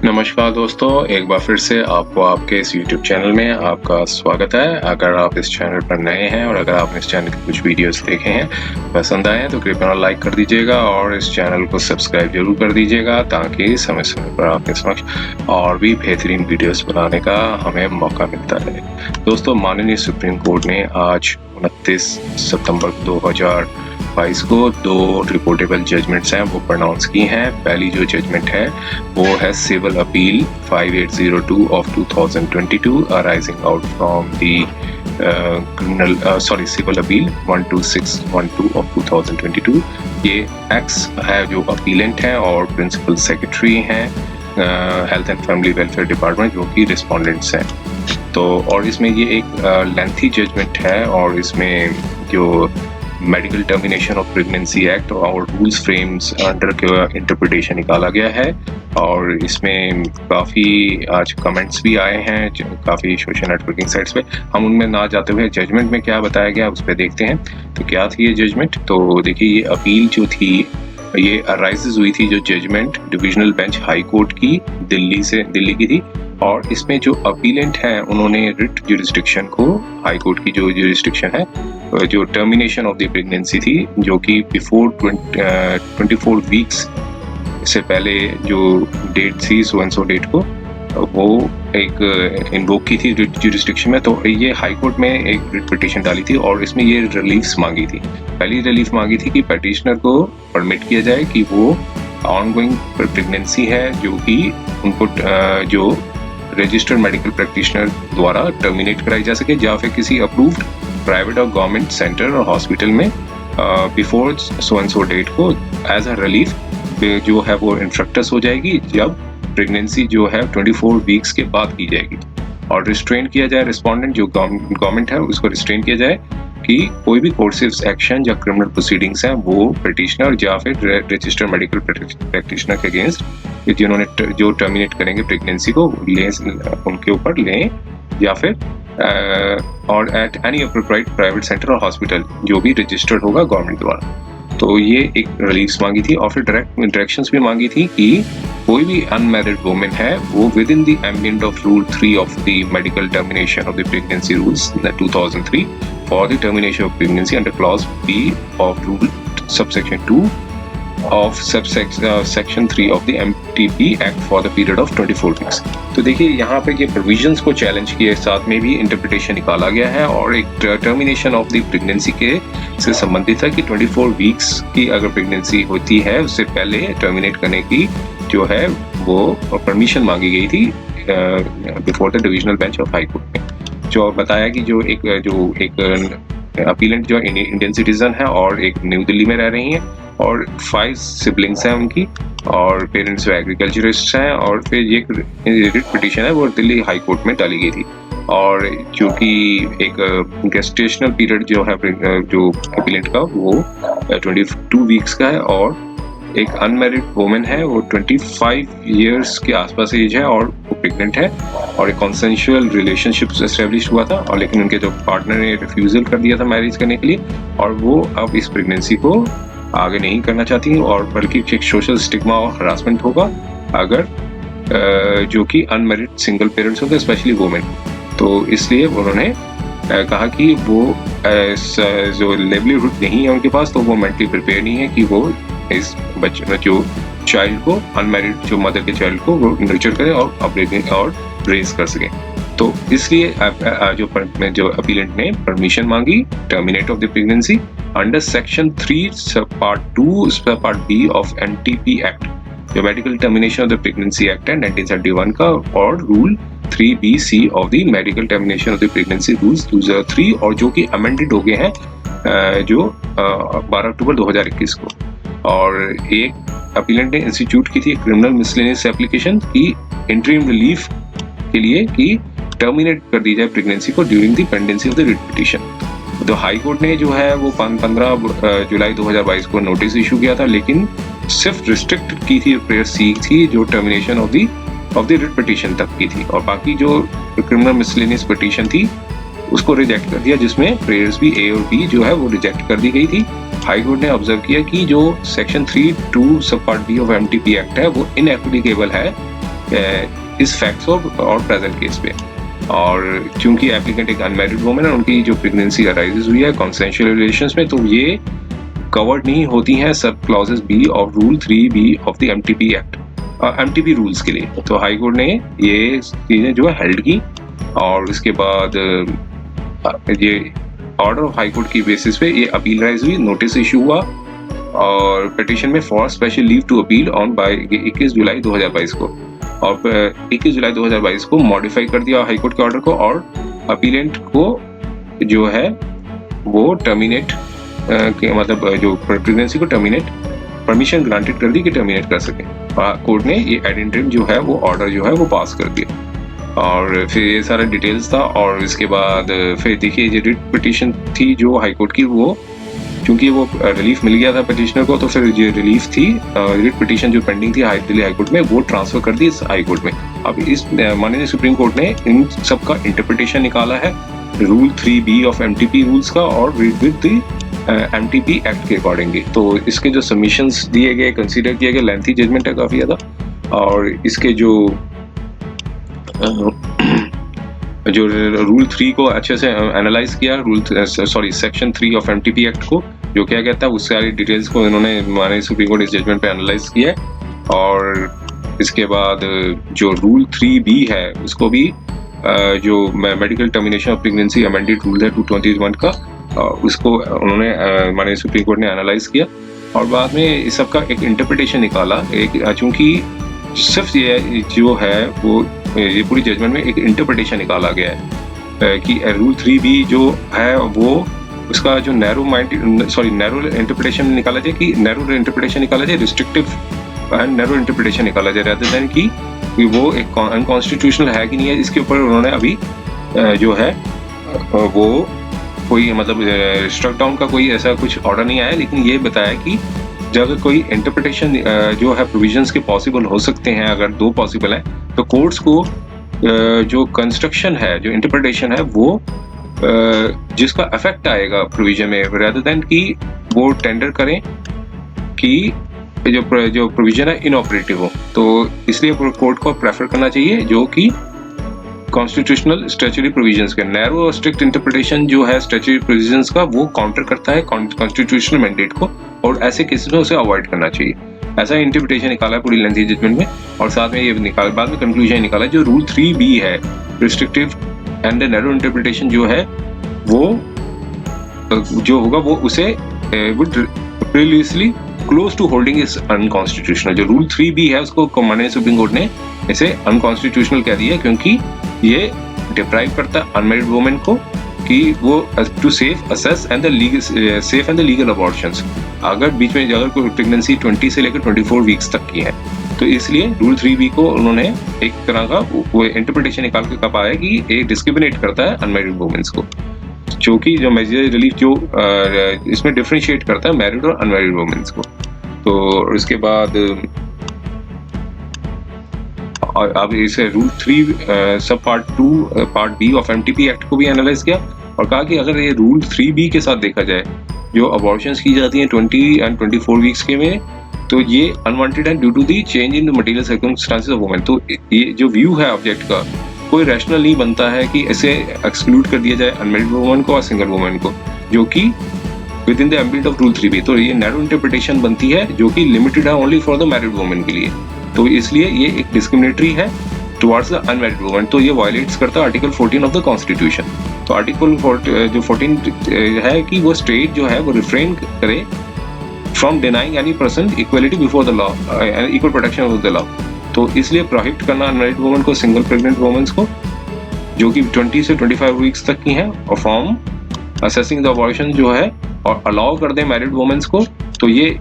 नमस्कार दोस्तों, एक बार फिर से आपको आपके इस YouTube चैनल में आपका स्वागत है। अगर आप इस चैनल पर नए हैं और अगर आपने इस चैनल के कुछ वीडियोस देखे हैं, पसंद आए हैं तो कृपया लाइक कर दीजिएगा और इस चैनल को सब्सक्राइब जरूर कर दीजिएगा ताकि समय समय पर आपके समक्ष और भी बेहतरीन वीडियोस बनाने का हमें मौका मिलता रहे। दोस्तों, माननीय सुप्रीम कोर्ट ने आज 29 सितंबर 2022 को 2 रिपोर्टेबल जजमेंट्स हैं वो प्रोनाउंस की हैं। पहली जो जजमेंट है वो है civil appeal 5802 of 2022 arising out from the civil appeal 12612 of 2022। ये एक्स है जो अपीलेंट है और प्रिंसिपल सेक्रेटरी हैं health and family welfare department जो कि रिस्पोंडेंट्स हैं। तो और इसमें ये एक लेंथी जजमेंट है और इसमें जो medical termination of pregnancy act और रूल्स फ्रेम्स अंडर इंटरप्रिटेशन निकाला गया है और इसमें काफ़ी आज कमेंट्स भी आए हैं काफ़ी सोशल नेटवर्किंग साइट्स पे। हम उनमें ना जाते हुए जजमेंट में क्या बताया गया उस पर देखते हैं। तो क्या थी ये जजमेंट? तो देखिए, ये अपील जो थी ये अराइजेज हुई थी जो judgment divisional bench high court की दिल्ली की थी और इसमें जो अपीलेंट हैं उन्होंने रिट ज्यूरिसडिक्शन को, हाई कोर्ट की जो ज्यूरिसडिक्शन है, जो टर्मिनेशन ऑफ द प्रेगनेंसी थी जो कि बिफोर 24 वीक्स से पहले जो डेट थी सो एंड सो डेट को वो एक इन्वोक की थी रिट ज्यूरिसडिक्शन में। तो ये हाई कोर्ट में एक रिट पिटीशन डाली थी और इसमें ये रिलीफ्स मांगी थी। पहली रिलीफ मांगी थी कि पेटिशनर को परमिट किया जाए कि वो ऑनगोइंग प्रेगनेंसी है जो कि उनको जो रजिस्टर्ड मेडिकल प्रैक्टिशनर द्वारा टर्मिनेट कराई जा सके या फिर किसी अप्रूव्ड प्राइवेट और गवर्नमेंट सेंटर और हॉस्पिटल में before so and so date को एज अ रिलीफ जो है वो इंफ्रक्टस हो जाएगी जब प्रेगनेंसी जो है 24 वीक्स के बाद की जाएगी। और रिस्ट्रेन किया जाए रिस्पोंडेंट जो गवर्नमेंट है उसको रिस्ट्रेन किया जाए कि कोई भी कोर्सिव एक्शन या क्रिमिनल प्रोसीडिंग्स हैं वो पिटिशनर या फिर रजिस्टर्ड मेडिकल प्रैक्टिशनर के अगेंस्ट जिन्होंने जो टर्मिनेट करेंगे प्रेगनेंसी को उनके ऊपर लें या फिर और at any appropriate private centre और हॉस्पिटल जो भी रजिस्टर्ड होगा गवर्नमेंट द्वारा। तो ये एक रिलीफ्स मांगी थी और फिर डायरेक्शंस भी मांगी थी कि कोई भी अनमैरिड वुमेन है वो with in the ambient of rule 3 of the medical termination of the pregnancy rules 2003 for the termination of pregnancy under clause B of rule subsection 2 of section 3 of the MTP Act for the period of 24 weeks। तो देखिए, यहाँ पे ये provisions को challenge किए साथ में भी इंटरप्रिटेशन निकाला गया है और एक टर्मिनेशन ऑफ द प्रेगनेंसी के से संबंधित है कि 24 वीक्स की अगर प्रेगनेंसी होती है उससे पहले टर्मिनेट करने की जो है वो परमिशन मांगी गई थी before the divisional bench of high court में। जो बताया कि जो एक अपीलेंट जो इंडियन सिटीजन है और एक न्यू दिल्ली में रह रही हैं और 5 सिबलिंग्स हैं उनकी और पेरेंट्स जो एग्रीकल्चरिस्ट हैं और फिर ये रिट पिटीशन है वो दिल्ली हाई कोर्ट में डाली गई थी। और क्योंकि एक गेस्टेशनल पीरियड जो है जो अपीलेंट का वो 22 वीक्स का है और एक अनमैरिड वुमेन है वो 25 इयर्स के आसपास एज है और वो प्रेग्नेंट है और एक कॉन्सेंशुअल रिलेशनशिप एस्टेब्लिश हुआ था और लेकिन उनके जो पार्टनर ने रिफ्यूजल कर दिया था मैरिज करने के लिए और वो अब इस प्रेगनेंसी को आगे नहीं करना चाहती और बल्कि एक सोशल स्टिग्मा और हरासमेंट होगा अगर जो कि अनमैरिड सिंगल पेरेंट्स होते स्पेशली वुमेन। तो इसलिए उन्होंने कहा कि वो जो लेवलीहुड नहीं है उनके पास तो वो मेंटली प्रिपेयर नहीं है कि वो इस बच्चे जो चाइल्ड को अनमैरिड जो मदर के चाइल्ड को वो नर्चर करे और रेज कर सके। तो इसलिए जो अपीलेंट ने परमिशन मांगी terminate of the pregnancy under section 3 sub part 2 sub part B of NTP act जो medical termination of the pregnancy act है 1971 का और rule 3BC of the medical termination of the pregnancy rules 2003 और जो कि amended हो गए हैं जो 12 अक्टूबर 2021 को। और एक अपीलेंट ने इंस्टीट्यूट की थी क्रिमिनल मिसलेनियस एप्लीकेशन की इंटरिम रिलीफ के लिए कि टर्मिनेट कर दी जाए प्रेगनेंसी को during the pendency of the writ petition. तो हाई कोर्ट ने जो है वो 15 जुलाई 2022 को नोटिस इशू किया था लेकिन सिर्फ रिस्ट्रिक्ट की थी प्रेयर सी थी जो termination of the writ petition तक की थी और बाकी जो क्रिमिनल मिसलेनियस पिटीशन थी उसको रिजेक्ट कर दिया जिसमें प्रेयर्स भी A और B जो है वो रिजेक्ट कर दी गई थी। हाई कोर्ट ने ऑब्जर्व किया कि जो सेक्शन 3(2) सब part B of MTP act है वो इनएप्लीकेबल है इस फैक्ट्स और प्रेजेंट केस पे। और क्योंकि एप्लीकेंट एक अनमैरिड वुमन है, उनकी जो प्रेगनेंसी अराइजेज हुई है कॉन्सेंशुअल रिलेशंस में, तो ये कवर्ड नहीं होती हैं सब क्लॉजेस बी और rule 3B of the MTP act, MTP rules के लिए। तो हाई कोर्ट ने ये चीजें जो है हेल्ड की, और इसके बाद ये ऑर्डर ऑफ हाई कोर्ट की बेसिस पे ये अपील राइज हुई, नोटिस इशू हुआ, और पिटीशन में for special leave to appeal on by 21 जुलाई 2022 को, और 21 जुलाई 2022 को मॉडिफाई कर दिया हाई कोर्ट के ऑर्डर को, और अपीलेंट को जो है वो टर्मिनेट मतलब जो प्रेगनेंसी को टर्मिनेट परमिशन ग्रांटेड कर दी कि टर्मिनेट कर सके। कोर्ट ने ये एडेंटिव जो है वो ऑर्डर जो है वो पास कर दिया, और फिर ये सारा डिटेल्स था। और इसके बाद फिर देखिए जो रिट पिटीशन थी जो हाई कोर्ट की, वो क्योंकि वो रिलीफ मिल गया था पिटिशनर को, तो फिर जो रिलीफ थी रिट पिटीशन जो पेंडिंग थी दिल्ली हाई कोर्ट में, वो ट्रांसफर कर दी इस हाई कोर्ट में। अब इस माननीय सुप्रीम कोर्ट ने इन सब का इंटरप्रिटेशन निकाला है rule 3B of MTP rules का, और विद द एमटीपी एक्ट के अकॉर्डिंगली। तो इसके जो सबमिशंस दिए गए, कंसीडर किए गए, लेंथी जजमेंट है काफी ज्यादा, और इसके जो रूल 3 को अच्छे से एनालाइज किया, सेक्शन 3 ऑफ एमटीपी एक्ट को जो क्या कहता है, उस सारी डिटेल्स को इन्होंने माननीय सुप्रीम कोर्ट इस जजमेंट पे एनालाइज किया है। और इसके बाद जो रूल 3B है उसको भी जो medical termination of pregnancy amended rule है 2021 का, उसको उन्होंने माननीय सुप्रीम कोर्ट ने एनालाइज किया, और बाद में इस सब का एक इंटरप्रिटेशन निकाला। चूंकि सिर्फ ये जो है वो ये पूरी जजमेंट में एक इंटरप्रिटेशन निकाला गया है कि रूल 3B जो है वो उसका जो नैरो इंटरप्रिटेशन निकाला जाए, कि नैरो इंटरप्रिटेशन निकाला जाए, रिस्ट्रिक्टिव एंड नैरो इंटरप्रिटेशन निकाला जाए, रादर देन कि वो एक अनकॉन्स्टिट्यूशनल है कि नहीं है। इसके ऊपर उन्होंने अभी जो है वो कोई मतलब स्ट्रक डाउन का कोई ऐसा कुछ ऑर्डर नहीं आया, लेकिन ये बताया कि जब कोई इंटरप्रिटेशन जो है प्रोविजंस के पॉसिबल हो सकते हैं, अगर दो पॉसिबल है तो कोर्ट्स को जो कंस्ट्रक्शन है, जो इंटरप्रिटेशन है, वो जिसका इफेक्ट आएगा प्रोविजन में, रादर देन कि वो टेंडर करें कि जो प्रोविजन है इनऑपरेटिव हो। तो इसलिए कोर्ट को प्रेफर करना चाहिए जो कि कॉन्स्टिट्यूशनल स्टैट्यूटरी प्रोविजंस के। नैरो और स्ट्रिक्ट इंटरप्रिटेशन जो है स्टैट्यूटरी प्रोविजंस का, वो काउंटर करता है कॉन्स्टिट्यूशनल मैंडेट को, और ऐसे केसेस में उसे अवॉइड करना चाहिए। ऐसा इंटरप्रिटेशन निकाला है पूरी लेंथी जजमेंट में, और साथ में ये निकाला बाद में कंक्लूजन निकाला जो रूल 3B है रिस्ट्रिक्टिव एंड नैरो इंटरप्रिटेशन जो है वो जो होगा वो उसे would previously close to holding is unconstitutional. जो रूल 3B है उसको माननीय सुप्रीम कोर्ट ने इसे अनकॉन्स्टिट्यूशनल कह दिया, क्योंकि ये डिप्राइव करता है अनमैरिड वुमेन को कि वो to safe access and the legal abortions, अगर बीच में अगर कोई प्रेगनेंसी 20 से लेकर 24 वीक्स तक की है। तो इसलिए रूल 3B को उन्होंने एक तरह का वो इंटरप्रिटेशन निकाल के कहा है कि ये डिस्क्रिमिनेट करता है अनमैरिड वुमेन्स को, जो कि जो मेजर रिलीफ जो इसमें डिफरेंशिएट करता है मैरिड और अनमैरिड वुमेन्स को। तो इसके बाद अब इसे rule 3 sub part 2 part B of MTP act को भी एनालाइज किया, और कहा कि अगर ये रूल 3B के साथ देखा जाए, जो अबॉर्शंस की जाती हैं 20 एंड 24 वीक्स के में, तो ये अनवांटेड है due to the change in the material circumstances of women. तो ये जो व्यू है ऑब्जेक्ट का, कोई रैशनल नहीं बनता है कि इसे एक्सक्लूड कर दिया जाए अनमैरिड वुमेन को और सिंगल वुमेन को, जो कि with in the ambit of rule 3B। तो ये नैरो इंटरप्रिटेशन बनती है जो कि लिमिटेड है only for the married women के लिए। तो इसलिए ये एक डिस्क्रिमिनेटरी है टुवर्ड्स द अनमैरिड वुमेन। तो ये वायलेट्स करता है आर्टिकल 14 ऑफ द कॉन्स्टिट्यूशन। तो आर्टिकल जो 14 है कि वो स्टेट जो है वो रिफ्रेन करे from denying any person equality before the law, equal protection of the law. तो इसलिए प्रोहिबिट करना अनमैरिड वुमेन को, सिंगल प्रेग्नेंट वुमेन्स को जो कि 20 से 25 वीक्स तक की हैं, और फ्रॉम असेसिंग द अबॉर्शन जो है, और अलाउ कर दें मैरिड वुमेन्स को। तो ये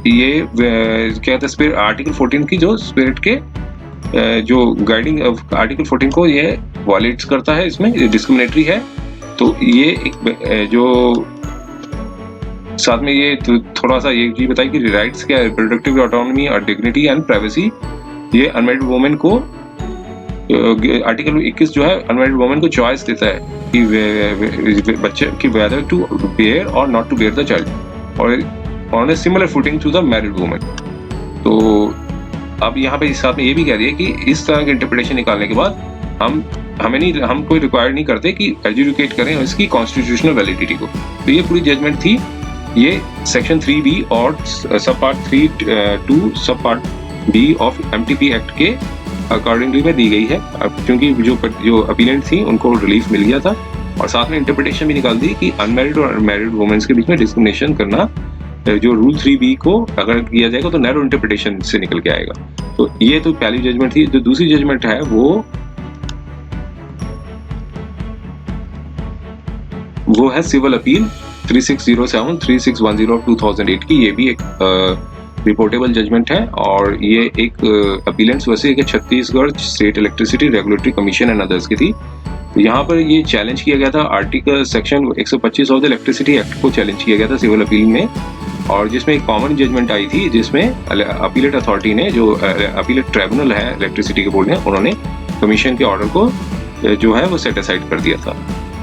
क्या कहते हैं आर्टिकल 14 की जो स्पिरिट के जो गाइडिंग आर्टिकल 14 को ये वायलेट्स करता है, इसमें डिस्क्रिमिनेटरी है। तो ये एक जो साथ में ये थोड़ा सा ये चीज बताई कि राइट्स क्या है, रिप्रोडक्टिव ऑटोनॉमी और डिग्निटी एंड प्राइवेसी, ये अनमैरिड वुमेन को आर्टिकल 21 जो है अनमैरिड वुमेन को चॉइस देता है कि बच्चे की वेदर टू बेयर और not to bear the child, और on a similar footing to the married women. तो अब यहाँ पे इस साथ में ये भी कह रही है कि इस तरह की इंटरप्रिटेशन निकालने के बाद हम कोई रिक्वायर नहीं करते कि एजुकेट करें इसकी कॉन्स्टिट्यूशनल वैलिडिटी को। तो ये पूरी जजमेंट थी, ये सेक्शन 3B और सब पार्ट 3(2) सब part B of MTP act के अकॉर्डिंगली में दी गई है। क्योंकि जो अपीलेंट थी उनको रिलीफ मिल गया था, और साथ में इंटरप्रिटेशन भी निकाल दी कि अनमैरिड और मैरिड वुमेन्स के बीच में डिस्क्रिमिनेशन करना जो रूल 3B को अगर किया जाएगा तो नैरो इंटरप्रिटेशन से निकल के आएगा। तो ये तो पहली जजमेंट थी। जो दूसरी जजमेंट है वो है सिविल अपील 3607 3610 ऑफ 2008 की। ये भी एक रिपोर्टेबल जजमेंट है, और ये एक अपीलेंट्स वैसे कि Chhattisgarh state electricity regulatory commission and others की थी। तो यहाँ पर ये चैलेंज किया गया था article section 125 of the electricity act को चैलेंज किया गया था सिविल अपील में, और जिसमें एक कॉमन जजमेंट आई थी जिसमें अपीलेट अथॉरिटी ने, जो अपीलेट ट्राइब्यूनल है इलेक्ट्रिसिटी के बोर्ड ने, उन्होंने कमीशन के ऑर्डर को जो है वो सेट असाइड कर दिया था।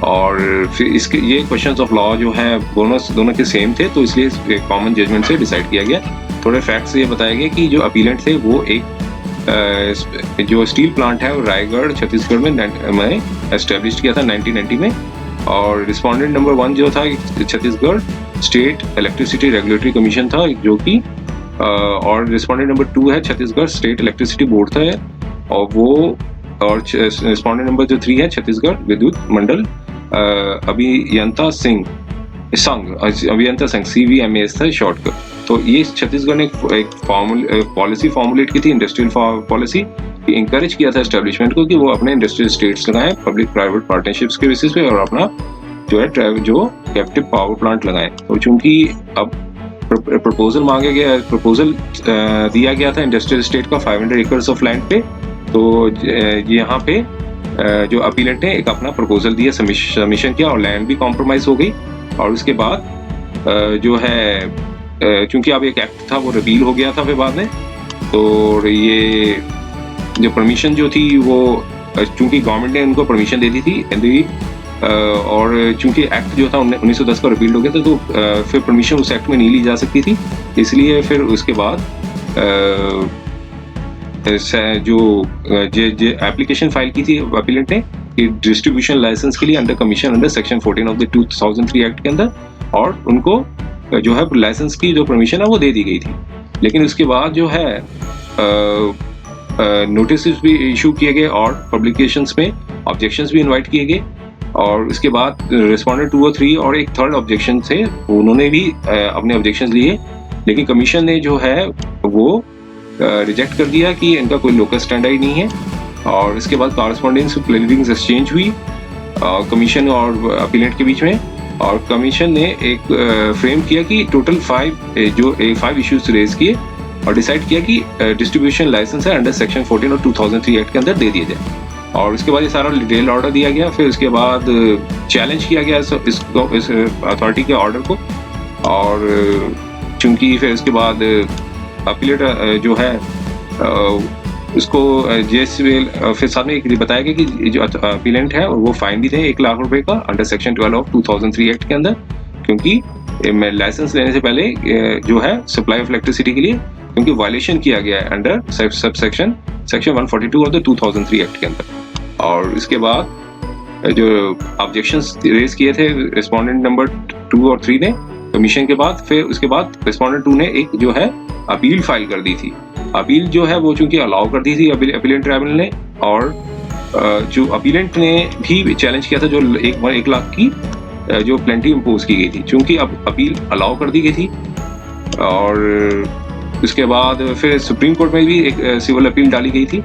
और फिर इसके ये क्वेश्चंस ऑफ लॉ जो है दोनों के सेम थे, तो इसलिए कॉमन जजमेंट से डिसाइड किया गया। थोड़े फैक्ट्स ये बताया गया कि जो अपीलेंट थे वो एक जो स्टील प्लांट है वो रायगढ़ छत्तीसगढ़ में एस्टेब्लिश किया था 1990 में, और रिस्पोंडेंट नंबर 1 जो था Chhattisgarh state electricity regulatory commission था जो कि, और रिस्पोंडेंट नंबर 2 है छत्तीसगढ़ स्टेट इलेक्ट्रिसिटी बोर्ड था, और रिस्पोंडेंट नंबर जो 3 है छत्तीसगढ़ विद्युत मंडल अभियंता संघ CVMAS था शॉर्ट का। तो ये छत्तीसगढ़ ने एक पॉलिसी फॉर्मुलेट की थी, इंडस्ट्रियल पॉलिसी, इंकरेज किया था एस्टेब्लिशमेंट को कि वो अपने इंडस्ट्रियल स्टेट्स लगाएं पब्लिक प्राइवेट पार्टनरशिप्स के बेसिस पे, और अपना जो कैप्टिव पावर प्लांट लगाएं। तो चूंकि अब प्रपोजल मांगे गया, प्रपोजल दिया गया था इंडस्ट्रियल स्टेट का 500 एकर्स ऑफ लैंड पे, तो यहाँ पे जो अपीलेंट ने एक अपना प्रपोजल दिया, सबमिशन किया, और लैंड भी कॉम्प्रोमाइज हो गई। और उसके बाद जो है क्योंकि अब एक एक्ट था वो रिपील हो गया था फिर बाद में, तो ये जो परमिशन जो थी वो चूंकि गवर्नमेंट ने उनको परमिशन दे दी थी, और चूंकि एक्ट जो था 1910 का रिपील हो गया था, तो फिर परमिशन उस एक्ट में नहीं ली जा सकती थी। इसलिए फिर उसके बाद जो एप्लीकेशन फाइल की थी अपीलेंट ने कि डिस्ट्रीब्यूशन लाइसेंस के लिए under commission under section 14 of the 2003 act के अंदर, और उनको जो है लाइसेंस की जो परमिशन है वो दे दी गई थी। लेकिन उसके बाद जो है नोटिस भी इशू किए गए और पब्लिकेशंस में ऑब्जेक्शंस भी इनवाइट किए गए, और उसके बाद रिस्पोंडेंट 2 और 3 और एक थर्ड ऑब्जेक्शन थे, उन्होंने भी अपने ऑब्जेक्शंस लिए, लेकिन कमीशन ने जो है वो रिजेक्ट कर दिया कि इनका कोई लोकल स्टैंडर्ड नहीं है। और इसके बाद कॉरेस्पॉन्डेंस प्लेडींग्स एक्सचेंज हुई कमीशन और अपीलेंट के बीच में, और कमीशन ने एक फ्रेम किया कि टोटल 5 इश्यूज रेज किए और डिसाइड किया कि डिस्ट्रीब्यूशन लाइसेंस है अंडर सेक्शन 14 और 2003 एक्ट के अंदर दे दिया जाए। और उसके बाद ये सारा डिटेल ऑर्डर दिया गया। फिर उसके बाद चैलेंज किया गया इस अथॉरिटी के ऑर्डर को, और चूंकि फिर उसके बाद अपीलेट जो है उसको फिर साथ में एक बताया गया कि जो अपीलेंट है वो फाइन भी थे 1 लाख रुपए का अंडर सेक्शन 12 ऑफ 2003 एक्ट के अंदर, क्योंकि लाइसेंस लेने से पहले जो है सप्लाई ऑफ इलेक्ट्रिसिटी के लिए क्योंकि वायलेशन किया गया है under sub section 142 of the 2003 act के अंदर। और इसके बाद जो ऑब्जेक्शंस रेज किए थे रिस्पोंडेंट नंबर 2 और 3 ने कमीशन के बाद, फिर उसके बाद रिस्पोंडेंट 2 ने एक जो है अपील फाइल कर दी थी। अपील जो है वो चूंकि अलाउ कर दी थी अपीलेंट ट्राइब्यूनल ने, और जो अपीलेंट ने भी चैलेंज किया था जो 1 लाख की जो पेनल्टी इम्पोज की गई थी, चूंकि अब अपील अलाउ कर दी गई थी। और उसके बाद फिर सुप्रीम कोर्ट में भी एक सिविल अपील डाली गई थी,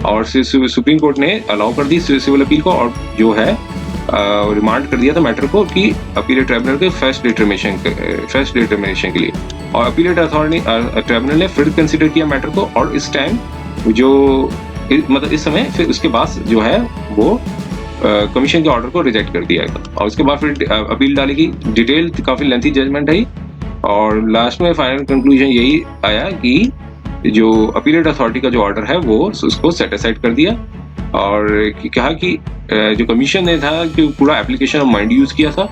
और सुप्रीम कोर्ट ने अलाउ कर दी सिविल अपील को, और जो है रिमांड कर दिया था मैटर को कि अपीलेट ट्राइब्यूनल के फर्स्ट डिटरमिनेशन के लिए। और अपीलेट अथॉरिटी ट्राइब्यूनल ने फिर कंसीडर किया मैटर को, और इस टाइम जो मतलब इस समय फिर उसके बाद जो है वो कमीशन के ऑर्डर को रिजेक्ट कर दिया गया। और उसके बाद फिर अपील डाली गई, डिटेल काफ़ी लेंथी जजमेंट है, और लास्ट में फाइनल कंक्लूजन यही आया कि जो अपीलेट अथॉरिटी का जो ऑर्डर है वो उसको सेट असाइड कर दिया, और कहा कि जो कमीशन ने था कि पूरा एप्लीकेशन ऑफ माइंड यूज किया था,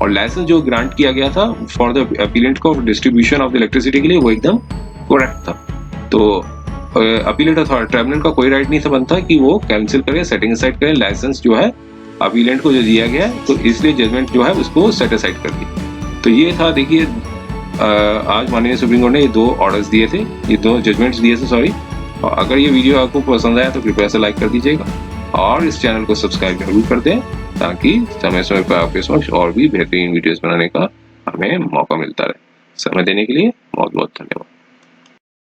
और लाइसेंस जो ग्रांट किया गया था फॉर द अपीलेंट को डिस्ट्रीब्यूशन ऑफ द इलेक्ट्रिसिटी के लिए वो एकदम करेक्ट था। तो अपीलेट अथॉरिटी ट्राइब्यूनल का कोई राइट नहीं था बनता कि वो कैंसिल करे, सेटिंग असाइड करे लाइसेंस जो है अपीलेंट को जो दिया गया है, तो इसलिए जजमेंट जो है उसको सेट असाइड कर दी। तो ये था, देखिए आज माननीय सुप्रीम कोर्ट ने ये 2 ऑर्डर्स दिए थे, ये 2 जजमेंट्स दिए थे, सॉरी। और अगर ये वीडियो आपको पसंद आया तो कृपया से लाइक कर दीजिएगा और इस चैनल को सब्सक्राइब जरूर कर दें, ताकि समय समय पर आपके समक्ष और भी बेहतरीन वीडियोस बनाने का हमें मौका मिलता रहे। समय देने के लिए बहुत बहुत धन्यवाद।